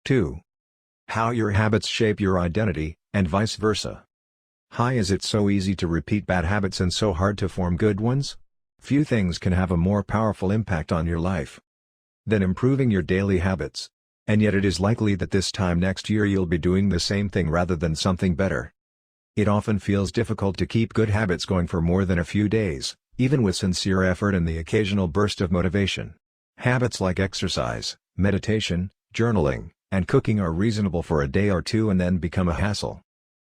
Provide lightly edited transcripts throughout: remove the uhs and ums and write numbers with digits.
2. How your habits shape your identity, and vice versa. Hi, is it so easy to repeat bad habits and so hard to form good ones? Few things can have a more powerful impact on your life than improving your daily habits. And yet it is likely that this time next year you'll be doing the same thing rather than something better. It often feels difficult to keep good habits going for more than a few days, even with sincere effort and the occasional burst of motivation. Habits like exercise, meditation, journaling, and cooking are reasonable for a day or two and then become a hassle.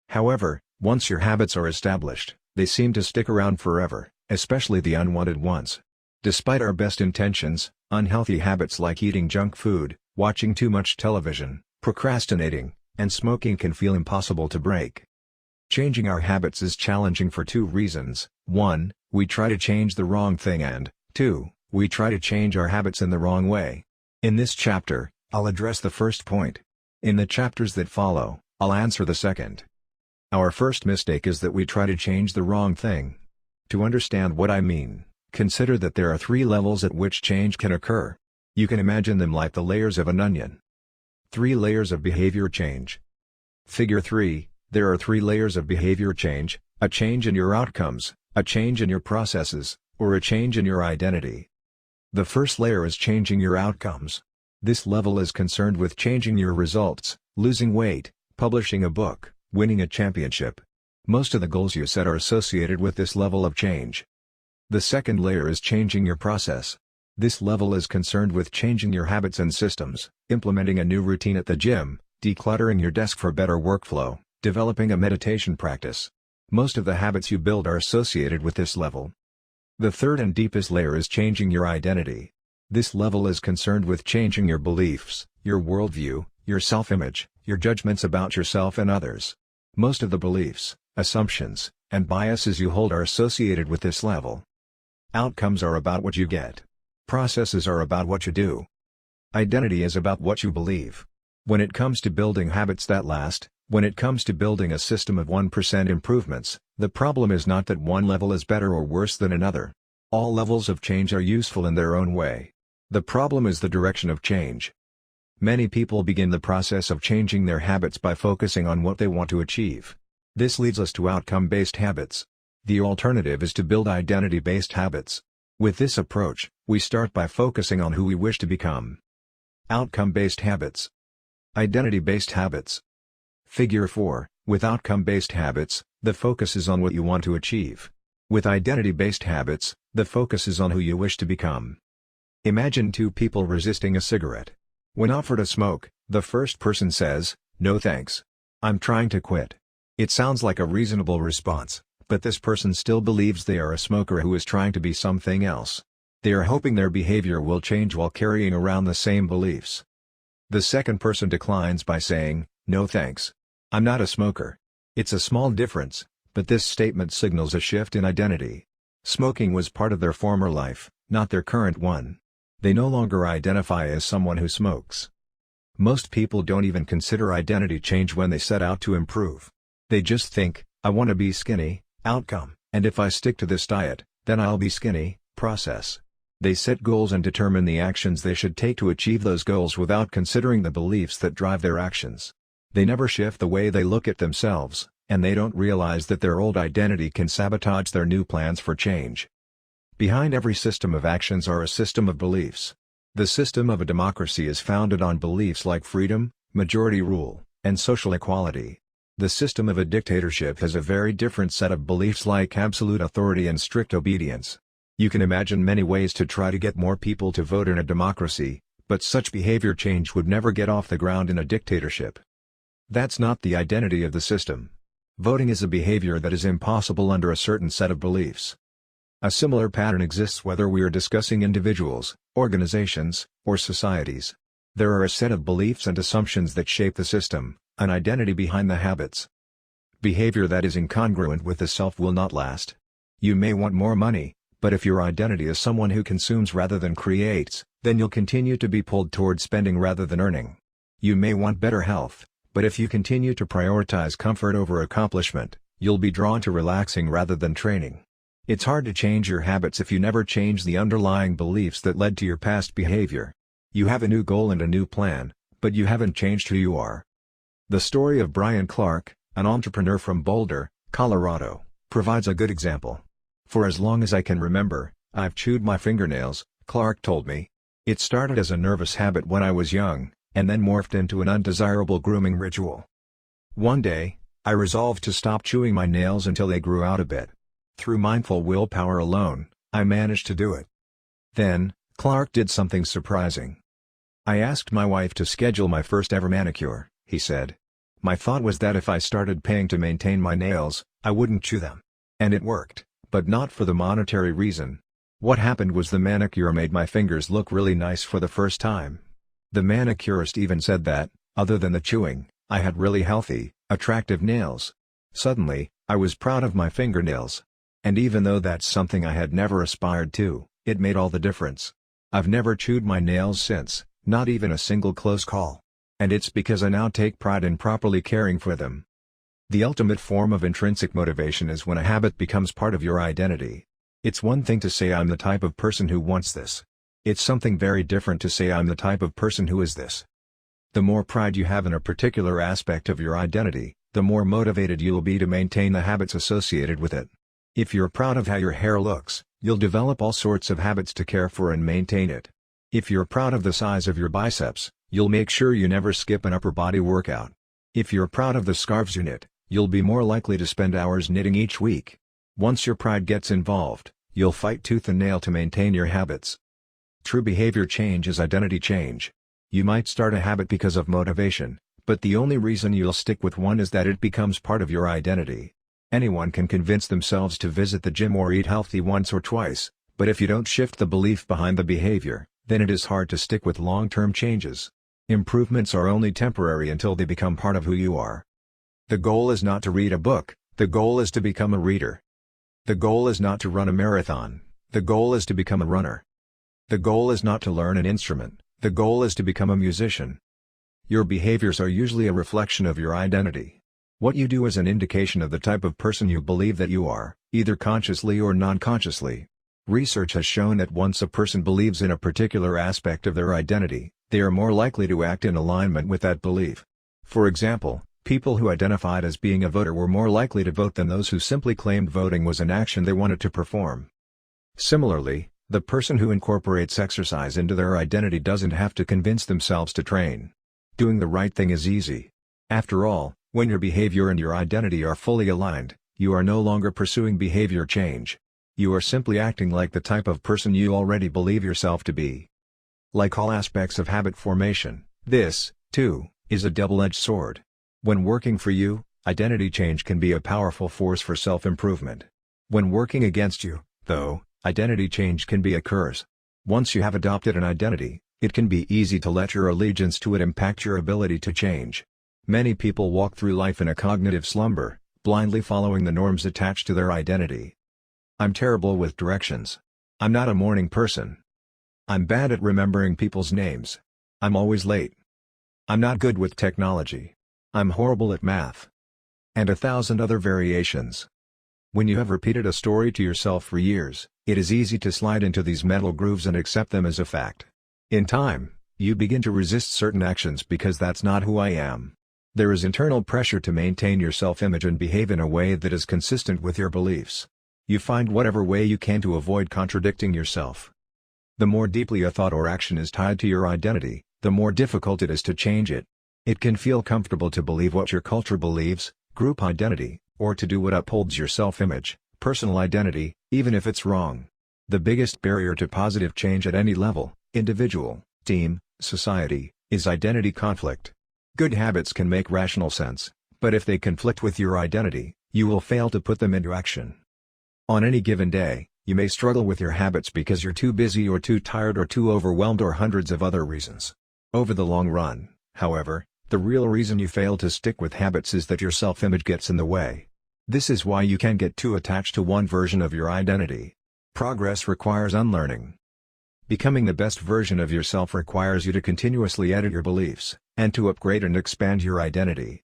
However, once your habits are established, they seem to stick around forever, especially the unwanted ones. Despite our best intentions, unhealthy habits like eating junk food, watching too much television, procrastinating, and smoking can feel impossible to break. Changing our habits is challenging for two reasons: 1, we try to change the wrong thing, and 2, we try to change our habits in the wrong way. In this chapter, I'll address the first point. In the chapters that follow, I'll answer the second. Our first mistake is that we try to change the wrong thing. To understand what I mean, consider that there are 3 levels at which change can occur. You can imagine them like the layers of an onion. 3 layers of behavior change. Figure 3, there are 3 layers of behavior change: a change in your outcomes, a change in your processes, or a change in your identity. The first layer is changing your outcomes. This level is concerned with changing your results: losing weight, publishing a book, winning a championship. Most of the goals you set are associated with this level of change. The second layer is changing your process. This level is concerned with changing your habits and systems, implementing a new routine at the gym, decluttering your desk for better workflow, developing a meditation practice. Most of the habits you build are associated with this level. The third and deepest layer is changing your identity. This level is concerned with changing your beliefs, your worldview, your self-image, your judgments about yourself and others. Most of the beliefs, assumptions, and biases you hold are associated with this level. Outcomes are about what you get. Processes are about what you do. Identity is about what you believe. When it comes to building habits that last, when it comes to building a system of 1% improvements, the problem is not that one level is better or worse than another. All levels of change are useful in their own way. The problem is the direction of change. Many people begin the process of changing their habits by focusing on what they want to achieve. This leads us to outcome-based habits. The alternative is to build identity-based habits. With this approach, we start by focusing on who we wish to become. Outcome-based habits. Identity-based habits. Figure 4, with outcome-based habits, the focus is on what you want to achieve. With identity-based habits, the focus is on who you wish to become. Imagine 2 people resisting a cigarette. When offered a smoke, the first person says, "No thanks. I'm trying to quit." It sounds like a reasonable response, but this person still believes they are a smoker who is trying to be something else. They are hoping their behavior will change while carrying around the same beliefs. The second person declines by saying, "No thanks. I'm not a smoker." It's a small difference, but this statement signals a shift in identity. Smoking was part of their former life, not their current one. They no longer identify as someone who smokes. Most people don't even consider identity change when they set out to improve. They just think, "I want to be skinny," outcome, "and if I stick to this diet, then I'll be skinny," process. They set goals and determine the actions they should take to achieve those goals without considering the beliefs that drive their actions. They never shift the way they look at themselves, and they don't realize that their old identity can sabotage their new plans for change. Behind every system of actions are a system of beliefs. The system of a democracy is founded on beliefs like freedom, majority rule, and social equality. The system of a dictatorship has a very different set of beliefs like absolute authority and strict obedience. You can imagine many ways to try to get more people to vote in a democracy, but such behavior change would never get off the ground in a dictatorship. That's not the identity of the system. Voting is a behavior that is impossible under a certain set of beliefs. A similar pattern exists whether we are discussing individuals, organizations, or societies. There are a set of beliefs and assumptions that shape the system, an identity behind the habits. Behavior that is incongruent with the self will not last. You may want more money, but if your identity is someone who consumes rather than creates, then you'll continue to be pulled toward spending rather than earning. You may want better health, but if you continue to prioritize comfort over accomplishment, you'll be drawn to relaxing rather than training. It's hard to change your habits if you never change the underlying beliefs that led to your past behavior. You have a new goal and a new plan, but you haven't changed who you are. The story of Brian Clark, an entrepreneur from Boulder, Colorado, provides a good example. For as long as I can remember, I've chewed my fingernails, Clark told me. It started as a nervous habit when I was young, and then morphed into an undesirable grooming ritual. One day, I resolved to stop chewing my nails until they grew out a bit. Through mindful willpower alone, I managed to do it. Then, Clark did something surprising. I asked my wife to schedule my first ever manicure, he said. My thought was that if I started paying to maintain my nails, I wouldn't chew them. And it worked, but not for the monetary reason. What happened was the manicure made my fingers look really nice for the first time. The manicurist even said that, other than the chewing, I had really healthy, attractive nails. Suddenly, I was proud of my fingernails. And even though that's something I had never aspired to, it made all the difference. I've never chewed my nails since, not even a single close call. And it's because I now take pride in properly caring for them. The ultimate form of intrinsic motivation is when a habit becomes part of your identity. It's one thing to say I'm the type of person who wants this. It's something very different to say I'm the type of person who is this. The more pride you have in a particular aspect of your identity, the more motivated you'll be to maintain the habits associated with it. If you're proud of how your hair looks, you'll develop all sorts of habits to care for and maintain it. If you're proud of the size of your biceps, you'll make sure you never skip an upper body workout. If you're proud of the scarves you knit, you'll be more likely to spend hours knitting each week. Once your pride gets involved, you'll fight tooth and nail to maintain your habits. True behavior change is identity change. You might start a habit because of motivation, but the only reason you'll stick with one is that it becomes part of your identity. Anyone can convince themselves to visit the gym or eat healthy once or twice, but if you don't shift the belief behind the behavior, then it is hard to stick with long-term changes. Improvements are only temporary until they become part of who you are. The goal is not to read a book, the goal is to become a reader. The goal is not to run a marathon, the goal is to become a runner. The goal is not to learn an instrument, the goal is to become a musician. Your behaviors are usually a reflection of your identity. What you do is an indication of the type of person you believe that you are, either consciously or non-consciously. Research has shown that once a person believes in a particular aspect of their identity, they are more likely to act in alignment with that belief. For example, people who identified as being a voter were more likely to vote than those who simply claimed voting was an action they wanted to perform. Similarly, the person who incorporates exercise into their identity doesn't have to convince themselves to train. Doing the right thing is easy. After all, when your behavior and your identity are fully aligned, you are no longer pursuing behavior change. You are simply acting like the type of person you already believe yourself to be. Like all aspects of habit formation, this, too, is a double-edged sword. When working for you, identity change can be a powerful force for self-improvement. When working against you, though, identity change can be a curse. Once you have adopted an identity, it can be easy to let your allegiance to it impact your ability to change. Many people walk through life in a cognitive slumber, blindly following the norms attached to their identity. I'm terrible with directions. I'm not a morning person. I'm bad at remembering people's names. I'm always late. I'm not good with technology. I'm horrible at math. And 1,000 other variations. When you have repeated a story to yourself for years, it is easy to slide into these mental grooves and accept them as a fact. In time, you begin to resist certain actions because that's not who I am. There is internal pressure to maintain your self-image and behave in a way that is consistent with your beliefs. You find whatever way you can to avoid contradicting yourself. The more deeply a thought or action is tied to your identity, the more difficult it is to change it. It can feel comfortable to believe what your culture believes, group identity, or to do what upholds your self-image, personal identity, even if it's wrong. The biggest barrier to positive change at any level, individual, team, society, is identity conflict. Good habits can make rational sense, but if they conflict with your identity, you will fail to put them into action. On any given day, you may struggle with your habits because you're too busy or too tired or too overwhelmed or hundreds of other reasons. Over the long run, however, the real reason you fail to stick with habits is that your self-image gets in the way. This is why you can get too attached to one version of your identity. Progress requires unlearning. Becoming the best version of yourself requires you to continuously edit your beliefs, and to upgrade and expand your identity.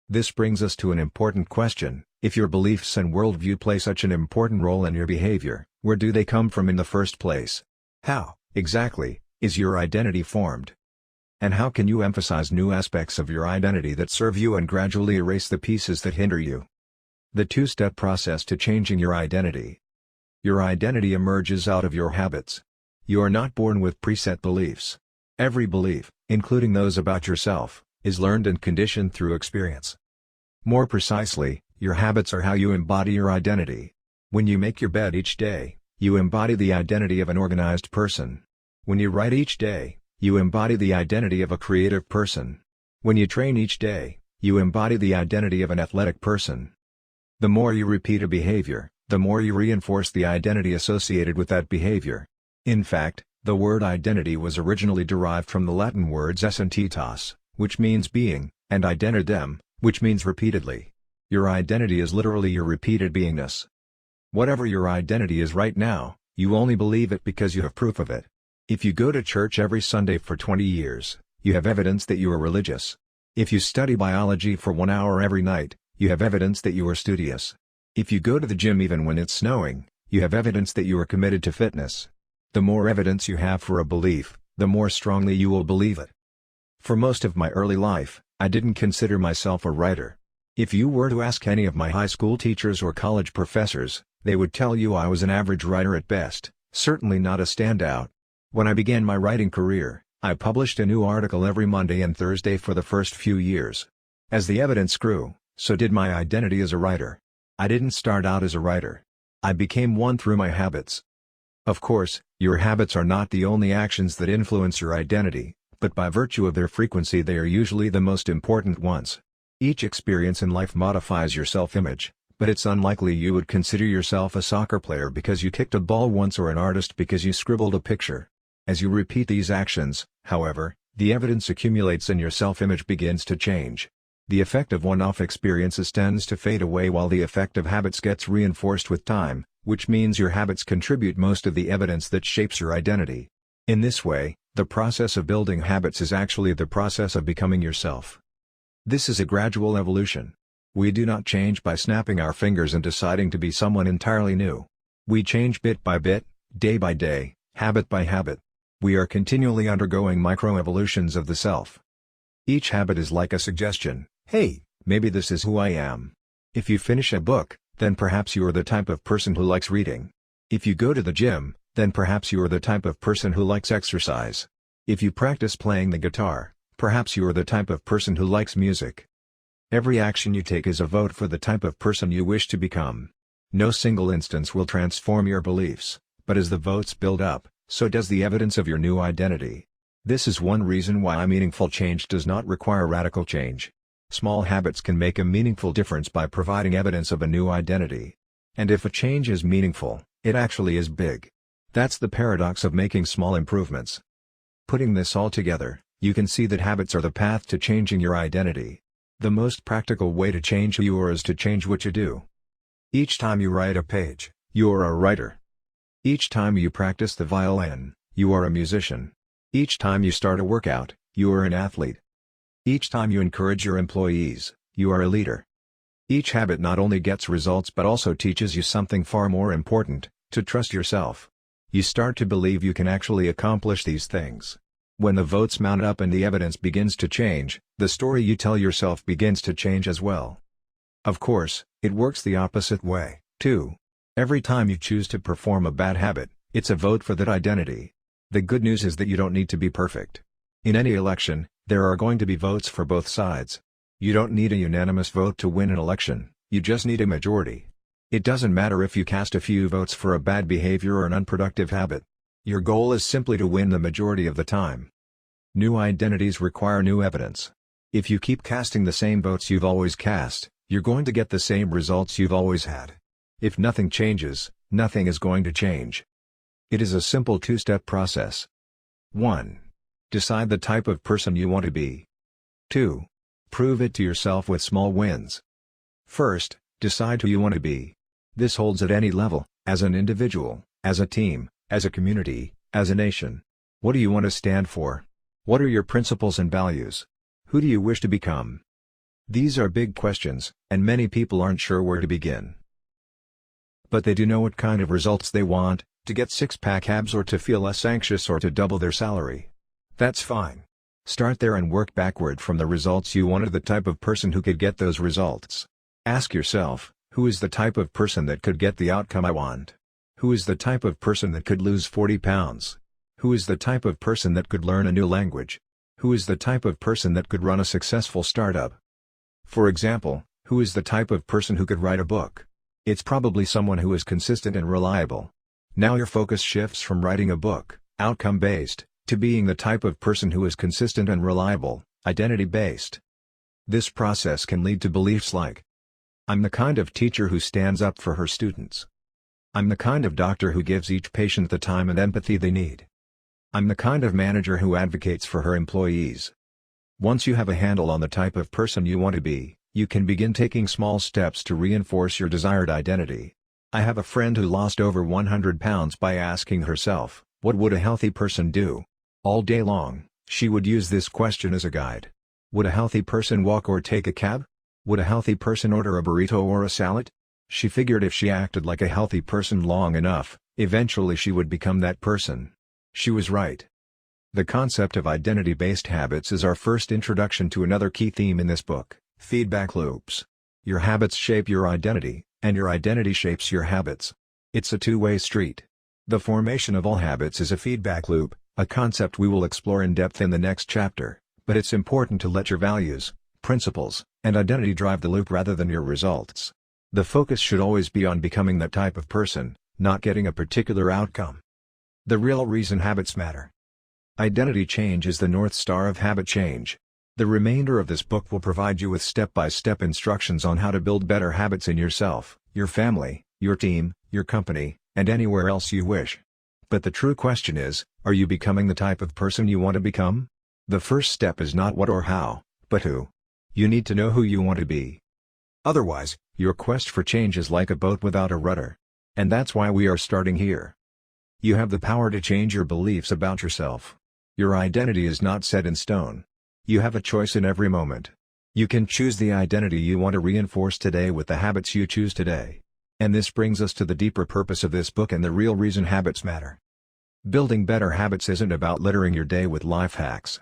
This brings us to an important question: if your beliefs and worldview play such an important role in your behavior, where do they come from in the first place? How, exactly, is your identity formed? And how can you emphasize new aspects of your identity that serve you and gradually erase the pieces that hinder you? The two-step process to changing your identity. Your identity emerges out of your habits. You are not born with preset beliefs. Every belief, including those about yourself, is learned and conditioned through experience. More precisely, your habits are how you embody your identity. When you make your bed each day, you embody the identity of an organized person. When you write each day, you embody the identity of a creative person. When you train each day, you embody the identity of an athletic person. The more you repeat a behavior, the more you reinforce the identity associated with that behavior. In fact, the word identity was originally derived from the Latin words essentitas, which means being, and identidem, which means repeatedly. Your identity is literally your repeated beingness. Whatever your identity is right now, you only believe it because you have proof of it. If you go to church every Sunday for 20 years, you have evidence that you are religious. If you study biology for 1 hour every night, you have evidence that you are studious. If you go to the gym even when it's snowing, you have evidence that you are committed to fitness. The more evidence you have for a belief, the more strongly you will believe it. For most of my early life, I didn't consider myself a writer. If you were to ask any of my high school teachers or college professors, they would tell you I was an average writer at best, certainly not a standout. When I began my writing career, I published a new article every Monday and Thursday for the first few years. As the evidence grew, so did my identity as a writer. I didn't start out as a writer. I became one through my habits. Of course, your habits are not the only actions that influence your identity, but by virtue of their frequency they are usually the most important ones. Each experience in life modifies your self-image, but it's unlikely you would consider yourself a soccer player because you kicked a ball once or an artist because you scribbled a picture. As you repeat these actions, however, the evidence accumulates and your self-image begins to change. The effect of one-off experiences tends to fade away while the effect of habits gets reinforced with time, which means your habits contribute most of the evidence that shapes your identity. In this way, the process of building habits is actually the process of becoming yourself. This is a gradual evolution. We do not change by snapping our fingers and deciding to be someone entirely new. We change bit by bit, day by day, habit by habit. We are continually undergoing microevolutions of the self. Each habit is like a suggestion. Hey, maybe this is who I am. If you finish a book, then perhaps you are the type of person who likes reading. If you go to the gym, then perhaps you are the type of person who likes exercise. If you practice playing the guitar, perhaps you are the type of person who likes music. Every action you take is a vote for the type of person you wish to become. No single instance will transform your beliefs, but as the votes build up, so does the evidence of your new identity. This is one reason why meaningful change does not require radical change. Small habits can make a meaningful difference by providing evidence of a new identity. And if a change is meaningful, it actually is big. That's the paradox of making small improvements. Putting this all together, you can see that habits are the path to changing your identity. The most practical way to change who you are is to change what you do. Each time you write a page, you are a writer. Each time you practice the violin, you are a musician. Each time you start a workout, you are an athlete. Each time you encourage your employees, you are a leader. Each habit not only gets results but also teaches you something far more important, to trust yourself. You start to believe you can actually accomplish these things. When the votes mount up and the evidence begins to change, the story you tell yourself begins to change as well. Of course, it works the opposite way, too. Every time you choose to perform a bad habit, it's a vote for that identity. The good news is that you don't need to be perfect. In any election, there are going to be votes for both sides. You don't need a unanimous vote to win an election, you just need a majority. It doesn't matter if you cast a few votes for a bad behavior or an unproductive habit. Your goal is simply to win the majority of the time. New identities require new evidence. If you keep casting the same votes you've always cast, you're going to get the same results you've always had. If nothing changes, nothing is going to change. It is a simple two-step process. 1. Decide the type of person you want to be. 2. Prove it to yourself with small wins. First, decide who you want to be. This holds at any level, as an individual, as a team, as a community, as a nation. What do you want to stand for? What are your principles and values? Who do you wish to become? These are big questions, and many people aren't sure where to begin. But they do know what kind of results they want, to get six-pack abs or to feel less anxious or to double their salary. That's fine. Start there and work backward from the results you wanted. The type of person who could get those results. Ask yourself, who is the type of person that could get the outcome I want? Who is the type of person that could lose 40 pounds? Who is the type of person that could learn a new language? Who is the type of person that could run a successful startup? For example, who is the type of person who could write a book? It's probably someone who is consistent and reliable. Now your focus shifts from writing a book, outcome-based, to being the type of person who is consistent and reliable, identity-based. This process can lead to beliefs like, I'm the kind of teacher who stands up for her students. I'm the kind of doctor who gives each patient the time and empathy they need. I'm the kind of manager who advocates for her employees. Once you have a handle on the type of person you want to be, you can begin taking small steps to reinforce your desired identity. I have a friend who lost over 100 pounds by asking herself, what would a healthy person do? All day long, she would use this question as a guide. Would a healthy person walk or take a cab? Would a healthy person order a burrito or a salad? She figured if she acted like a healthy person long enough, eventually she would become that person. She was right. The concept of identity-based habits is our first introduction to another key theme in this book, feedback loops. Your habits shape your identity, and your identity shapes your habits. It's a two-way street. The formation of all habits is a feedback loop, a concept we will explore in depth in the next chapter, but it's important to let your values, principles, and identity drive the loop rather than your results. The focus should always be on becoming that type of person, not getting a particular outcome. The real reason habits matter. Identity change is the North Star of habit change. The remainder of this book will provide you with step-by-step instructions on how to build better habits in yourself, your family, your team, your company, and anywhere else you wish. But the true question is, are you becoming the type of person you want to become? The first step is not what or how, but who. You need to know who you want to be. Otherwise, your quest for change is like a boat without a rudder. And that's why we are starting here. You have the power to change your beliefs about yourself. Your identity is not set in stone. You have a choice in every moment. You can choose the identity you want to reinforce today with the habits you choose today. And this brings us to the deeper purpose of this book and the real reason habits matter. Building better habits isn't about littering your day with life hacks.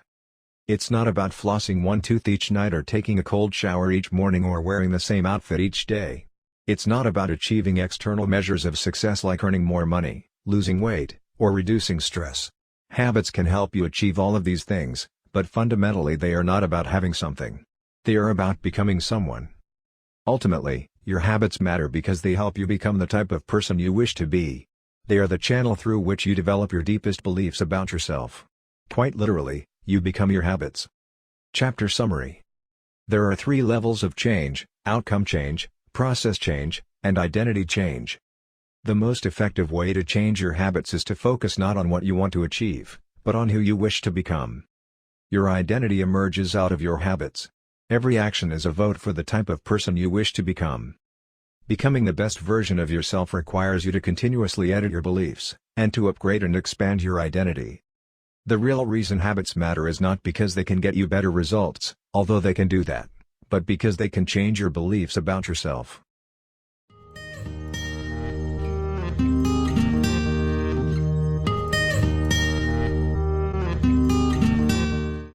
It's not about flossing one tooth each night or taking a cold shower each morning or wearing the same outfit each day. It's not about achieving external measures of success like earning more money, losing weight, or reducing stress. Habits can help you achieve all of these things, but fundamentally they are not about having something. They are about becoming someone. Ultimately, your habits matter because they help you become the type of person you wish to be. They are the channel through which you develop your deepest beliefs about yourself. Quite literally, you become your habits. Chapter Summary. There are 3 levels of change: outcome change, process change, and identity change. The most effective way to change your habits is to focus not on what you want to achieve, but on who you wish to become. Your identity emerges out of your habits. Every action is a vote for the type of person you wish to become. Becoming the best version of yourself requires you to continuously edit your beliefs, and to upgrade and expand your identity. The real reason habits matter is not because they can get you better results, although they can do that, but because they can change your beliefs about yourself.